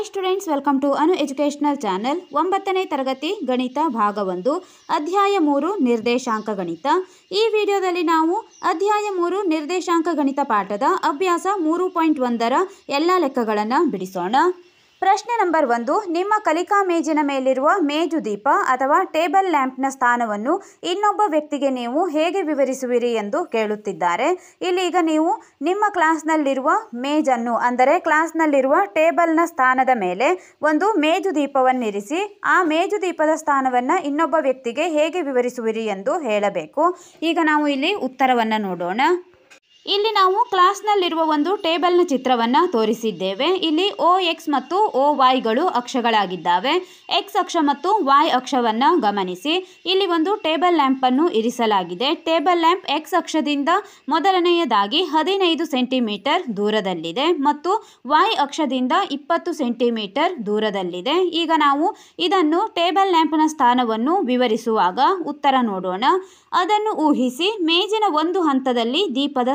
Students, welcome to Anu educational channel. 9ನೇ ತರಗತಿ ಗಣಿತ ಭಾಗ 1 ಅಧ್ಯಾಯ 3 ನಿರ್ದೇಶಾಂಕ ಗಣಿತ. ಈ ವಿಡಿಯೋದಲ್ಲಿ ನಾವು ಅಧ್ಯಾಯ 3 ನಿರ್ದೇಶಾಂಕ ಗಣಿತ ಪಾಠದ ಅಭ್ಯಾಸ 3.1ರ ಎಲ್ಲ ಲೆಕ್ಕಗಳನ್ನು ಬಿಡಿಸೋಣ. ಪ್ರಶ್ನೆ ನಂಬರ್ 1. ನಿಮ್ಮ ಕಲಿಕಾ ಮೇಜಿನ ಮೇಲಿರುವ ಮೇಜು ದೀಪ ಅಥವಾ ಟೇಬಲ್ ಲ್ಯಾಂಪ್ನ ಸ್ಥಾನವನ್ನು ಇನ್ನೊಬ್ಬ ವ್ಯಕ್ತಿಗೆ ನೀವು ಹೇಗೆ ವಿವರಿಸುವಿರಿ ಎಂದು ಕೇಳುತ್ತಿದ್ದಾರೆ. ಇಲ್ಲಿ ಈಗ ನೀವು ನಿಮ್ಮ ಕ್ಲಾಸ್ನಲ್ಲಿರುವ ಮೇಜನ್ನು ಅಂದರೆ ಕ್ಲಾಸ್ನಲ್ಲಿರುವ ಟೇಬಲ್ನ ಸ್ಥಾನದ ಮೇಲೆ ಒಂದು ಮೇಜು ದೀಪವನ್ನಿರಿಸಿ ಆ ಮೇಜು ದೀಪದ ಸ್ಥಾನವನ್ನು ಇನ್ನೊಬ್ಬ ವ್ಯಕ್ತಿಗೆ ಹೇಗೆ ವಿವರಿಸುವಿರಿ ಎಂದು ಹೇಳಬೇಕು. ಈಗ ನಾವು ಇಲ್ಲಿ ಉತ್ತರವನ್ನು ನೋಡೋಣ. ಇಲ್ಲಿ ನಾವು ಕ್ಲಾಸ್ನಲ್ಲಿರುವ ಒಂದು ಟೇಬಲ್ನ ಚಿತ್ರವನ್ನು ತೋರಿಸಿದ್ದೇವೆ. ಇಲ್ಲಿ OX ಮತ್ತು OYಗಳು ಅಕ್ಷಗಳಾಗಿದ್ದಾವೆ. X ಅಕ್ಷ ಮತ್ತು Y ಅಕ್ಷವನ್ನು ಗಮನಿಸಿ. ಇಲ್ಲಿ ಒಂದು ಟೇಬಲ್ ಲ್ಯಾಂಪನ್ನು ಇರಿಸಲಾಗಿದೆ. ಟೇಬಲ್ ಲ್ಯಾಂಪ್ X ಅಕ್ಷದಿಂದ ಮೊದಲನೆಯದಾಗಿ 15 ಸೆಂಟಿಮೀಟರ್ ದೂರದಲ್ಲಿದೆ ಮತ್ತು Y ಅಕ್ಷದಿಂದ 20 ಸೆಂಟಿಮೀಟರ್ ದೂರದಲ್ಲಿದೆ. ಈಗ ನಾವು ಇದನ್ನು ಟೇಬಲ್ ಲ್ಯಾಂಪ್ನ ಸ್ಥಾನವನ್ನು ವಿವರಿಸುವಾಗ ಉತ್ತರ ನೋಡೋಣ. ಅದನ್ನು ಊಹಿಸಿ. ಮೇಜಿನ ಒಂದು ಹಂತದಲ್ಲಿ ದೀಪದ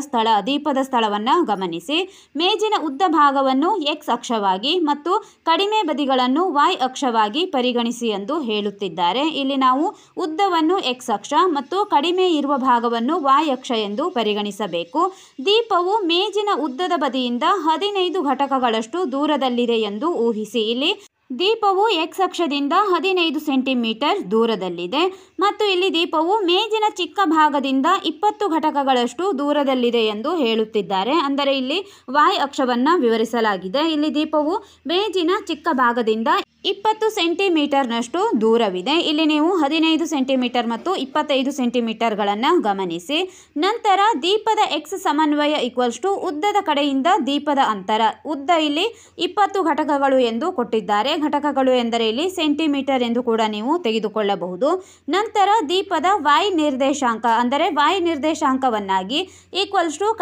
ಸ್ಥಳವನ್ನು ಗಮನಿಸಿ. ಮೇಜಿನ ಉದ್ದ ಭಾಗವನ್ನು X ಅಕ್ಷವಾಗಿ ಮತ್ತು ಕಡಿಮೆ ಬದಿಗಳನ್ನು Y ಅಕ್ಷವಾಗಿ ಪರಿಗಣಿಸಿ ಎಂದು ಹೇಳುತ್ತಿದ್ದಾರೆ. ಇಲ್ಲಿ ನಾವು ಉದ್ದವನ್ನು X ಅಕ್ಷ ಮತ್ತು ಕಡಿಮೆ ಇರುವ ಭಾಗವನ್ನು Y ಅಕ್ಷ ಎಂದು ಪರಿಗಣಿಸಬೇಕು. ದೀಪವು ಮೇಜಿನ ಉದ್ದದ ಬದಿಯಿಂದ 15 ಘಟಕಗಳಷ್ಟು ದೂರದಲ್ಲಿದೆ ಎಂದು ಊಹಿಸಿ. ಇಲ್ಲಿ ದೀಪವು X ಅಕ್ಷದಿಂದ 15 ಸೆಂಟಿಮೀಟರ್ ದೂರದಲ್ಲಿದೆ ಮತ್ತು ಇಲ್ಲಿ ದೀಪವು ಮೇಜಿನ ಚಿಕ್ಕ ಭಾಗದಿಂದ 20 ಘಟಕಗಳಷ್ಟು ದೂರದಲ್ಲಿದೆ ಎಂದು ಹೇಳುತ್ತಿದ್ದಾರೆ. ಅಂದರೆ ಇಲ್ಲಿ Y ಅಕ್ಷವನ್ನು ವಿವರಿಸಲಾಗಿದೆ. ಇಲ್ಲಿ ದೀಪವು ಮೇಜಿನ ಚಿಕ್ಕ ಭಾಗದಿಂದ 20 ಸೆಂಟಿಮೀಟರ್ನಷ್ಟು ದೂರವಿದೆ. ಇಲ್ಲಿ ನೀವು 15 ಸೆಂಟಿಮೀಟರ್ ಮತ್ತು 25 ಸೆಂಟಿಮೀಟರ್ಗಳನ್ನು ಗಮನಿಸಿ. ನಂತರ ದೀಪದ X ಸಮನ್ವಯ ಉದ್ದದ ಕಡೆಯಿಂದ ದೀಪದ ಅಂತರ. ಉದ್ದ ಇಲ್ಲಿ 20 ಘಟಕಗಳು ಎಂದು ಕೊಟ್ಟಿದ್ದಾರೆ. ಘಟಕಗಳು ಎಂದರೆ ಇಲ್ಲಿ ಸೆಂಟಿಮೀಟರ್ ಎಂದು ಕೂಡ ನೀವು ತೆಗೆದುಕೊಳ್ಳಬಹುದು. ನಂತರ ದೀಪದ Y ನಿರ್ದೇಶಾಂಕ ಅಂದರೆ Y ನಿರ್ದೇಶಾಂಕವನ್ನಾಗಿ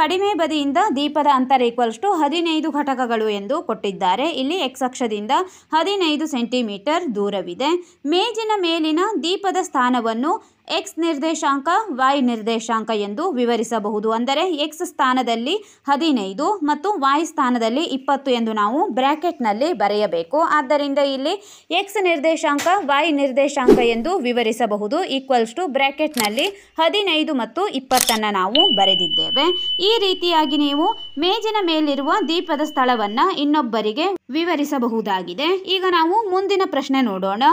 ಕಡಿಮೆ ಬದಿಯಿಂದ ದೀಪದ ಅಂತರ 15 ಘಟಕಗಳು ಎಂದು ಕೊಟ್ಟಿದ್ದಾರೆ. ಇಲ್ಲಿ X ಅಕ್ಷದಿಂದ 15 ಸೆಂಟಿಮೀಟರ್ ದೂರವಿದೆ. ಮೇಜಿನ ಮೇಲಿನ ದೀಪದ ಸ್ಥಾನವನ್ನು X ನಿರ್ದೇಶಾಂಕ Y ನಿರ್ದೇಶಾಂಕ ಎಂದು ವಿವರಿಸಬಹುದು. ಅಂದರೆ X ಸ್ಥಾನದಲ್ಲಿ 15 ಮತ್ತು Y ಸ್ಥಾನದಲ್ಲಿ 20 ಎಂದು ನಾವು ಬ್ರ್ಯಾಕೆಟ್ನಲ್ಲಿ ಬರೆಯಬೇಕು. ಆದ್ದರಿಂದ ಇಲ್ಲಿ X ನಿರ್ದೇಶಾಂಕ Y ನಿರ್ದೇಶಾಂಕ ಎಂದು ವಿವರಿಸಬಹುದು. ಬ್ರ್ಯಾಕೆಟ್ನಲ್ಲಿ 15 ಮತ್ತು 20 ನಾವು ಬರೆದಿದ್ದೇವೆ. ಈ ರೀತಿಯಾಗಿ ನೀವು ಮೇಜಿನ ಮೇಲಿರುವ ದೀಪದ ಸ್ಥಳವನ್ನು ಇನ್ನೊಬ್ಬರಿಗೆ ವಿವರಿಸಬಹುದಾಗಿದೆ. ಈಗ ನಾವು ಮುಂದಿನ ಪ್ರಶ್ನೆ ನೋಡೋಣ.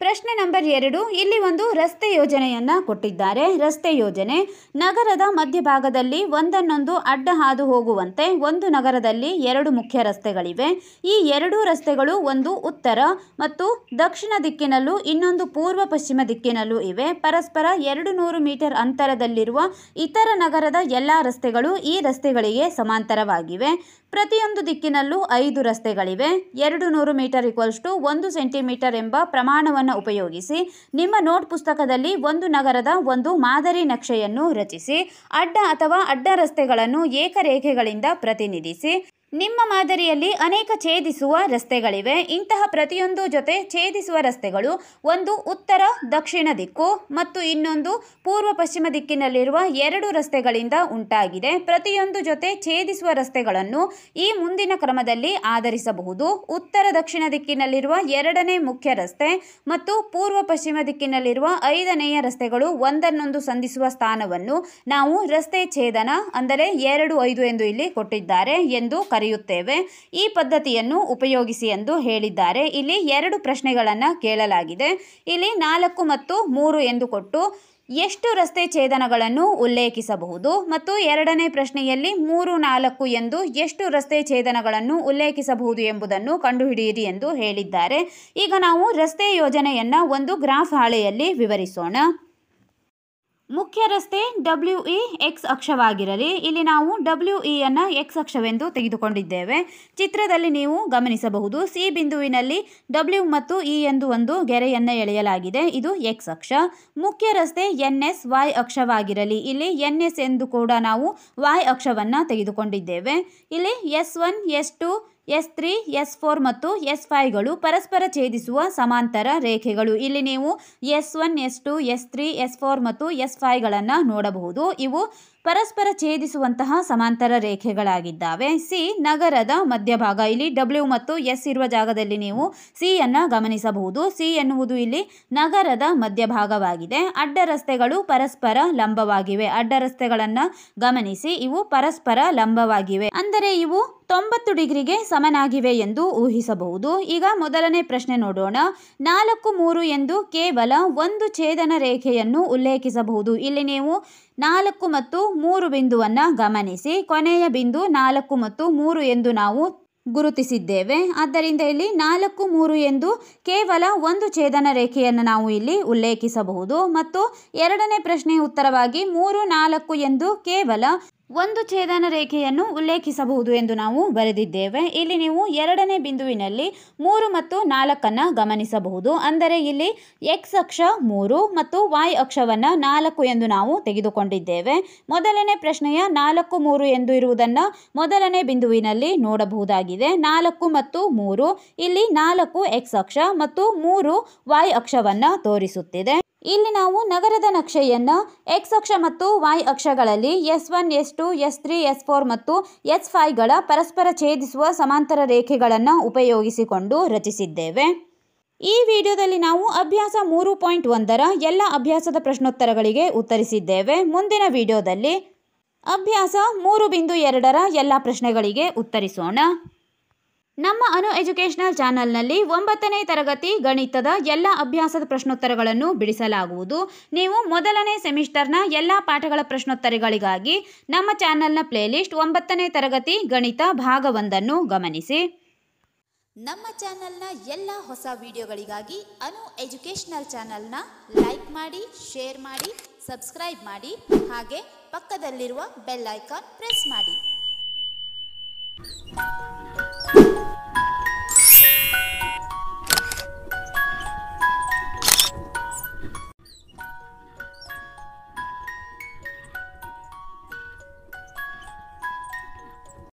ಪ್ರಶ್ನೆ ನಂಬರ್ 2. ಇಲ್ಲಿ ಒಂದು ರಸ್ತೆ ಯೋಜನೆಯನ್ನು ಕೊಟ್ಟಿದ್ದಾರೆ. ರಸ್ತೆ ಯೋಜನೆ ನಗರದ ಮಧ್ಯಭಾಗದಲ್ಲಿ ಒಂದನ್ನೊಂದು ಅಡ್ಡ ಹಾದು ಹೋಗುವಂತೆ ಒಂದು ನಗರದಲ್ಲಿ 2 ಮುಖ್ಯ ರಸ್ತೆಗಳಿವೆ. ಈ 2 ರಸ್ತೆಗಳು ಒಂದು ಉತ್ತರ ಮತ್ತು ದಕ್ಷಿಣ ದಿಕ್ಕಿನಲ್ಲೂ ಇನ್ನೊಂದು ಪೂರ್ವ ಪಶ್ಚಿಮ ದಿಕ್ಕಿನಲ್ಲೂ ಇವೆ. ಪರಸ್ಪರ 200 ಮೀಟರ್ ಅಂತರದಲ್ಲಿರುವ ಇತರ ನಗರದ ಎಲ್ಲ ರಸ್ತೆಗಳು ಈ ರಸ್ತೆಗಳಿಗೆ ಸಮಾಂತರವಾಗಿವೆ. ಪ್ರತಿಯೊಂದು ದಿಕ್ಕಿನಲ್ಲೂ 5 ರಸ್ತೆಗಳಿವೆ. 200 ಮೀಟರ್ 1 ಸೆಂಟಿಮೀಟರ್ ಎಂಬ ಪ್ರಮಾಣವನ್ನು ಉಪಯೋಗಿಸಿ ನಿಮ್ಮ ನೋಟ್ ಪುಸ್ತಕದಲ್ಲಿ ಒಂದು ನಗರದ ಒಂದು ಮಾದರಿ ನಕ್ಷೆಯನ್ನು ರಚಿಸಿ. ಅಡ್ಡ ಅಥವಾ ಅಡ್ಡ ರಸ್ತೆಗಳನ್ನು ಏಕರೇಖೆಗಳಿಂದ ಪ್ರತಿನಿಧಿಸಿ. ನಿಮ್ಮ ಮಾದರಿಯಲ್ಲಿ ಅನೇಕ ಛೇದಿಸುವ ರಸ್ತೆಗಳಿವೆ. ಇಂತಹ ಪ್ರತಿಯೊಂದು ಜೊತೆ ಛೇದಿಸುವ ರಸ್ತೆಗಳು ಒಂದು ಉತ್ತರ ದಕ್ಷಿಣ ದಿಕ್ಕು ಮತ್ತು ಇನ್ನೊಂದು ಪೂರ್ವ ಪಶ್ಚಿಮ ದಿಕ್ಕಿನಲ್ಲಿರುವ 2 ರಸ್ತೆಗಳಿಂದ ಉಂಟಾಗಿದೆ. ಪ್ರತಿಯೊಂದು ಜೊತೆ ಛೇದಿಸುವ ರಸ್ತೆಗಳನ್ನು ಈ ಮುಂದಿನ ಕ್ರಮದಲ್ಲಿ ಆಧರಿಸಬಹುದು. ಉತ್ತರ ದಕ್ಷಿಣ ದಿಕ್ಕಿನಲ್ಲಿರುವ 2ನೇ ಮುಖ್ಯ ರಸ್ತೆ ಮತ್ತು ಪೂರ್ವ ಪಶ್ಚಿಮ ದಿಕ್ಕಿನಲ್ಲಿರುವ 5ನೇಯ ರಸ್ತೆಗಳು ಒಂದನ್ನೊಂದು ಸಂಧಿಸುವ ಸ್ಥಾನವನ್ನು ನಾವು ರಸ್ತೆ ಛೇದನ ಅಂದರೆ 2, 5 ಎಂದು ಇಲ್ಲಿ ಕೊಟ್ಟಿದ್ದಾರೆ ಎಂದು ಕರೆಯುತ್ತೇವೆ. ಈ ಪದ್ಧತಿಯನ್ನು ಉಪಯೋಗಿಸಿ ಎಂದು ಹೇಳಿದ್ದಾರೆ. ಇಲ್ಲಿ 2 ಪ್ರಶ್ನೆಗಳನ್ನು ಕೇಳಲಾಗಿದೆ. ಇಲ್ಲಿ 4 ಮತ್ತು 3 ಎಂದು ಕೊಟ್ಟು ಎಷ್ಟು ರಸ್ತೆ ಛೇದನಗಳನ್ನು ಉಲ್ಲೇಖಿಸಬಹುದು ಮತ್ತು 2ನೇ ಪ್ರಶ್ನೆಯಲ್ಲಿ 3, 4 ಎಂದು ಎಷ್ಟು ರಸ್ತೆ ಛೇದನಗಳನ್ನು ಉಲ್ಲೇಖಿಸಬಹುದು ಎಂಬುದನ್ನು ಕಂಡುಹಿಡಿಯಿರಿ ಎಂದು ಹೇಳಿದ್ದಾರೆ. ಈಗ ನಾವು ರಸ್ತೆ ಯೋಜನೆಯನ್ನು ಒಂದು ಗ್ರಾಫ್ ಹಾಳೆಯಲ್ಲಿ ವಿವರಿಸೋಣ. ಮುಖ್ಯ ರಸ್ತೆ WE X ಅಕ್ಷವಾಗಿರಲಿ. ಇಲ್ಲಿ ನಾವು WE ಅನ್ನು X ಅಕ್ಷವೆಂದು ತೆಗೆದುಕೊಂಡಿದ್ದೇವೆ. ಚಿತ್ರದಲ್ಲಿ ನೀವು ಗಮನಿಸಬಹುದು. C ಬಿಂದುವಿನಲ್ಲಿ W ಮತ್ತು E ಎಂದು ಒಂದು ಗೆರೆಯನ್ನು ಎಳೆಯಲಾಗಿದೆ. ಇದು X ಅಕ್ಷ. ಮುಖ್ಯ ರಸ್ತೆ NS Y ಅಕ್ಷವಾಗಿರಲಿ. ಇಲ್ಲಿ NS ಎಂದು ಕೂಡ ನಾವು Y ಅಕ್ಷವನ್ನು ತೆಗೆದುಕೊಂಡಿದ್ದೇವೆ. ಇಲ್ಲಿ S1, S2, S3, S4 ಮತ್ತು S5ಗಳು ಪರಸ್ಪರ ಛೇದಿಸುವ ಸಮಾಂತರ ರೇಖೆಗಳು. ಇಲ್ಲಿ ನೀವು S1, S2, S3, S4 ಮತ್ತು S5ಗಳನ್ನು ನೋಡಬಹುದು. ಇವು ಪರಸ್ಪರ ಛೇದಿಸುವಂತಹ ಸಮಾಂತರ ರೇಖೆಗಳಾಗಿದ್ದಾವೆ. ಸಿ ನಗರದ ಮಧ್ಯಭಾಗ. ಇಲ್ಲಿ ಡಬ್ಲ್ಯೂ ಮತ್ತು ಎಸ್ ಇರುವ ಜಾಗದಲ್ಲಿ ನೀವು ಸಿ ಅನ್ನು ಗಮನಿಸಬಹುದು. ಸಿ ಎನ್ನುವುದು ಇಲ್ಲಿ ನಗರದ ಮಧ್ಯಭಾಗವಾಗಿದೆ. ಅಡ್ಡ ರಸ್ತೆಗಳು ಪರಸ್ಪರ ಲಂಬವಾಗಿವೆ. ಅಡ್ಡ ರಸ್ತೆಗಳನ್ನು ಗಮನಿಸಿ, ಇವು ಪರಸ್ಪರ ಲಂಬವಾಗಿವೆ, ಅಂದರೆ ಇವು 90 ಡಿಗ್ರಿಗೆ ಸಮನಾಗಿವೆ ಎಂದು ಊಹಿಸಬಹುದು. ಈಗ ಮೊದಲನೇ ಪ್ರಶ್ನೆ ನೋಡೋಣ. 4, 3 ಎಂದು ಕೇವಲ ಒಂದು ಛೇದನ ರೇಖೆಯನ್ನು ಉಲ್ಲೇಖಿಸಬಹುದು. ಇಲ್ಲಿ ನೀವು 4 ಮತ್ತು 3 ಬಿಂದುವನ್ನು ಗಮನಿಸಿ. ಕೊನೆಯ ಬಿಂದು 4 ಮತ್ತು 3 ಎಂದು ನಾವು ಗುರುತಿಸಿದ್ದೇವೆ. ಆದ್ದರಿಂದ ಇಲ್ಲಿ 4, 3 ಎಂದು ಕೇವಲ ಒಂದು ಛೇದನ ರೇಖೆಯನ್ನು ನಾವು ಇಲ್ಲಿ ಉಲ್ಲೇಖಿಸಬಹುದು. ಮತ್ತು ಎರಡನೇ ಪ್ರಶ್ನೆಯ ಉತ್ತರವಾಗಿ 3, 4 ಎಂದು ಕೇವಲ ಒಂದು ಛೇದನ ರೇಖೆಯನ್ನು ಉಲ್ಲೇಖಿಸಬಹುದು ಎಂದು ನಾವು ಬರೆದಿದ್ದೇವೆ. ಇಲ್ಲಿ ನೀವು ಎರಡನೇ ಬಿಂದುವಿನಲ್ಲಿ 3 ಮತ್ತು 4 ಗಮನಿಸಬಹುದು. ಅಂದರೆ ಇಲ್ಲಿ ಎಕ್ಸ್ ಅಕ್ಷ 3 ಮತ್ತು ವೈ ಅಕ್ಷವನ್ನು 4 ಎಂದು ನಾವು ತೆಗೆದುಕೊಂಡಿದ್ದೇವೆ. ಮೊದಲನೇ ಪ್ರಶ್ನೆಯ 4, 3 ಎಂದು ಇರುವುದನ್ನು ಮೊದಲನೇ ಬಿಂದುವಿನಲ್ಲಿ ನೋಡಬಹುದಾಗಿದೆ. 4 ಮತ್ತು 3 ಇಲ್ಲಿ 4 ಎಕ್ಸ್ ಅಕ್ಷ ಮತ್ತು 3 ವೈ ಅಕ್ಷವನ್ನು ತೋರಿಸುತ್ತಿದೆ. ಇಲ್ಲಿ ನಾವು ನಗರದ ನಕ್ಷೆಯನ್ನು ಎಕ್ಸ್ ಅಕ್ಷ ಮತ್ತು Y ಅಕ್ಷಗಳಲ್ಲಿ S1, S2, S3, S4 ಮತ್ತು S5ಗಳ ಪರಸ್ಪರ ಛೇದಿಸುವ ಸಮಾಂತರ ರೇಖೆಗಳನ್ನು ಉಪಯೋಗಿಸಿಕೊಂಡು ರಚಿಸಿದ್ದೇವೆ. ಈ ವಿಡಿಯೋದಲ್ಲಿ ನಾವು ಅಭ್ಯಾಸ 3.1ರ ಎಲ್ಲ ಅಭ್ಯಾಸದ ಪ್ರಶ್ನೋತ್ತರಗಳಿಗೆ ಉತ್ತರಿಸಿದ್ದೇವೆ. ಮುಂದಿನ ವಿಡಿಯೋದಲ್ಲಿ ಅಭ್ಯಾಸ 3.2ರ ಎಲ್ಲ ಪ್ರಶ್ನೆಗಳಿಗೆ ಉತ್ತರಿಸೋಣ. ನಮ್ಮ ಅನು ಎಜುಕೇಷನಲ್ ಚಾನಲ್ನಲ್ಲಿ 9ನೇ ತರಗತಿ ಗಣಿತದ ಎಲ್ಲ ಅಭ್ಯಾಸದ ಪ್ರಶ್ನೋತ್ತರಗಳನ್ನು ಬಿಡಿಸಲಾಗುವುದು. ನೀವು ಮೊದಲನೇ ಸೆಮಿಸ್ಟರ್ನ ಎಲ್ಲ ಪಾಠಗಳ ಪ್ರಶ್ನೋತ್ತರಗಳಿಗಾಗಿ ನಮ್ಮ ಚಾನಲ್ನ ಪ್ಲೇಲಿಸ್ಟ್ 9ನೇ ತರಗತಿ ಗಣಿತ ಭಾಗ 1 ಗಮನಿಸಿ. ನಮ್ಮ ಚಾನಲ್ನ ಎಲ್ಲ ಹೊಸ ವಿಡಿಯೋಗಳಿಗಾಗಿ ಅನು ಎಜುಕೇಷನಲ್ ಚಾನಲ್ನ ಲೈಕ್ ಮಾಡಿ, ಶೇರ್ ಮಾಡಿ, ಸಬ್ಸ್ಕ್ರೈಬ್ ಮಾಡಿ, ಹಾಗೆ ಪಕ್ಕದಲ್ಲಿರುವ ಬೆಲ್ ಐಕಾನ್ ಪ್ರೆಸ್ ಮಾಡಿ.